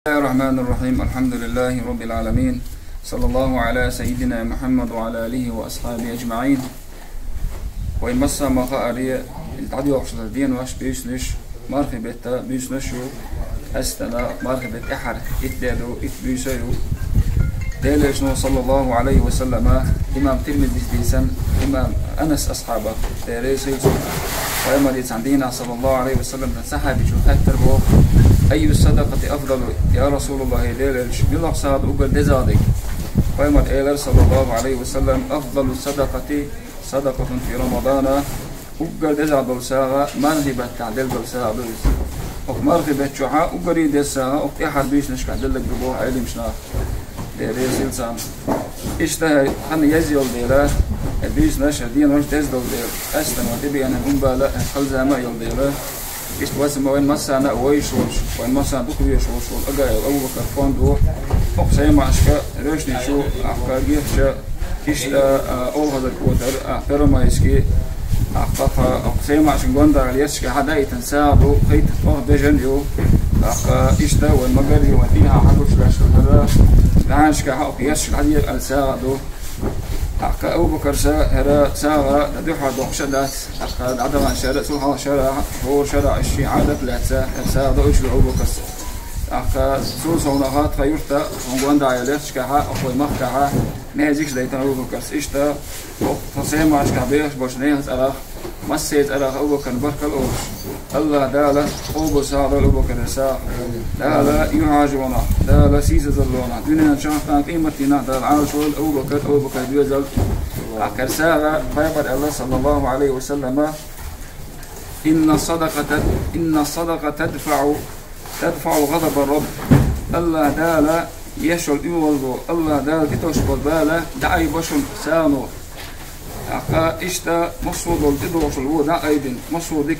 بسم الله الرحمن الرحيم. الحمد لله رب العالمين، صلى الله على سيدنا محمد وعلى آله وأصحابه أجمعين. وإن مسا مخا أري التعدي وقت الدين واش بيسنش مرحبا بيسنشو أستنا مرحبا أحر إتدادو إتبيسيو ديلشنو صلى الله عليه وسلم. إمام ترمذي ديسن إمام أنس أصحابه ديريسيلسو ويمريت عندنا صلى الله عليه وسلم صحابي شو أكثر بو أي الصدقة أفضل يا رسول الله ديلش يلق صاد أقل دزادك ويمر إيلر صلى الله عليه وسلم أفضل الصدقة صدقة في رمضان أقل دزاد ساعة مرغبة تعدل ساعة مرغبة شعاع أقل دز ساعة أحد بيش نشكع دلك ببوح علم شنا ديريسيل سام إشتهى حن يزيل ديلا بيش نشر دين وش دزدل ديل أستن وتبي أنا أمبالا خلزها ما يل ديلا إيش واسم وين مسانا ويشوش وين مسانا دكتور يشوش والأجا أبو بكر فندو أقسم معشكا رشني شو أحكاجيه شا إيش أول هذا الكوتر أحترم يسكي أحقق أقسم معشان قندر عليش كحدا يتنساعدو خيط أخ دجنيو أحق إيش ده والمجري وفيها حدوش هذا دهانش كحق يش الحديد الساعدو أحق أبو بكر ساعة تدوح دوخشدات أحق عدم شارع سلحة شارع هو شارع الشيء عادة ساعة دوش أبو بكر أحق سوس ونهات خيرتا ونقول دا يلش كحق أخوي مخكحة نهزيك دايتنا أبو بكر إشتا تصيم عش كبير باش نهز أراخ مسيت أراخ أبو بكر بركة الأوش الله دالا أبو ساعة أبو بكر ساعة دالا يهاجونا دالا سيزة زلونا دنيا شافتنا قيمتنا دالا عاش أبو بكر دوزل أحكر ساعة فيقر الله صلى الله عليه وسلم إن الصدقة تدفع غضب الرب. الله دالا يشل يولدو الله دالا تتوشبل بالا دعي بشن سانو أحكا إشتا مصودو الإدوش الوضع أيدين مصودك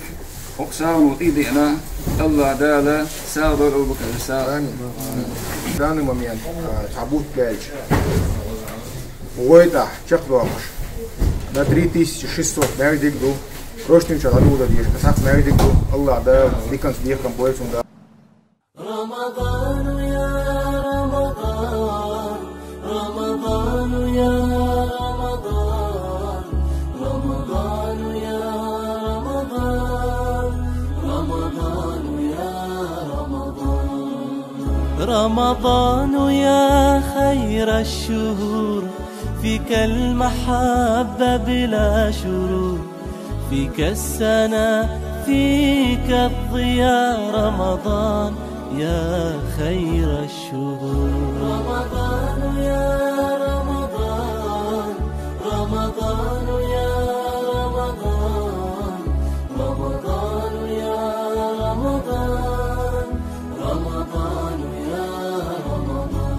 أقسانو إيدينا الله دالا سادو أبو بكر سادو دانو مميان تعبوت بلج وويتا چقدوامش دا 3600 مردك دو روشتين شغلو دا ديش بساق مردك دو الله دا ديكنس ديكم بويسون دا رمضان يا رمضان رمضان يا رمضان رمضان يا رمضان رمضان يا رمضان رمضان يا خير الشهور فيك المحبة بلا شرور فيك السنة فيك الضياء رمضان يا خير الشهور رمضان يا رمضان رمضان يا رمضان رمضان يا رمضان رمضان يا رمضان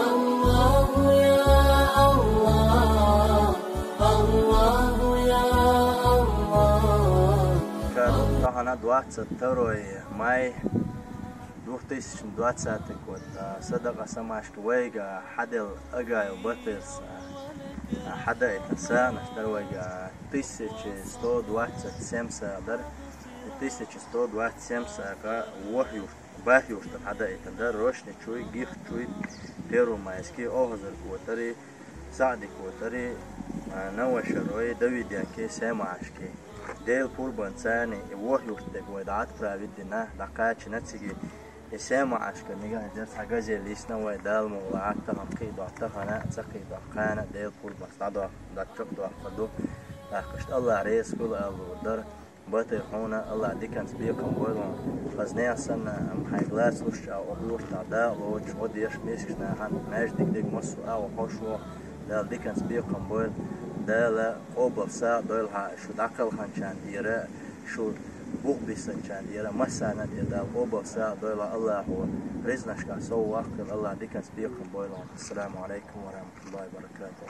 الله يا الله الله يا الله طبعا 22 ماي 2020 كنت صدق سماشك ويجا حدا أجا وبطرس حدا إنسان اشترى ويجا 1127 در 1127 كا وحيو باهيوش حدا إتندر روشني شوي جيف شوي بيرو مايسكي أوهزر كوتري سعد كوتري نوشروي دويديا كي سماشكي ديل بول بنساني وحيوش تقويد عاد براويدنا لقاش نتسجي يسمع عشان نيجا جالس حاجة ليسنا ويدال مولعات تهم قيد وعتقنا تقيد وقانا ديل بول بصعدوا دكتور وقدو لقشت الله رئيس كل الودر بتيحونا الله ديكن سبيكم بولون فزني أصلا محيغلاس وش أو أبلوش تعدا لوج وديش ميسكنا هن ماج ديك مسو أو حشو دال ديكن سبيكم بول دال قبل ساعة دولها شو دكال هنشان ديرة شو بوق بيسنجان يرى مسانا يدا قوبا ساعة دولا الله هو رزنشكا سو وقت الله ديكن سبيكم بويلون. السلام عليكم ورحمة الله وبركاته.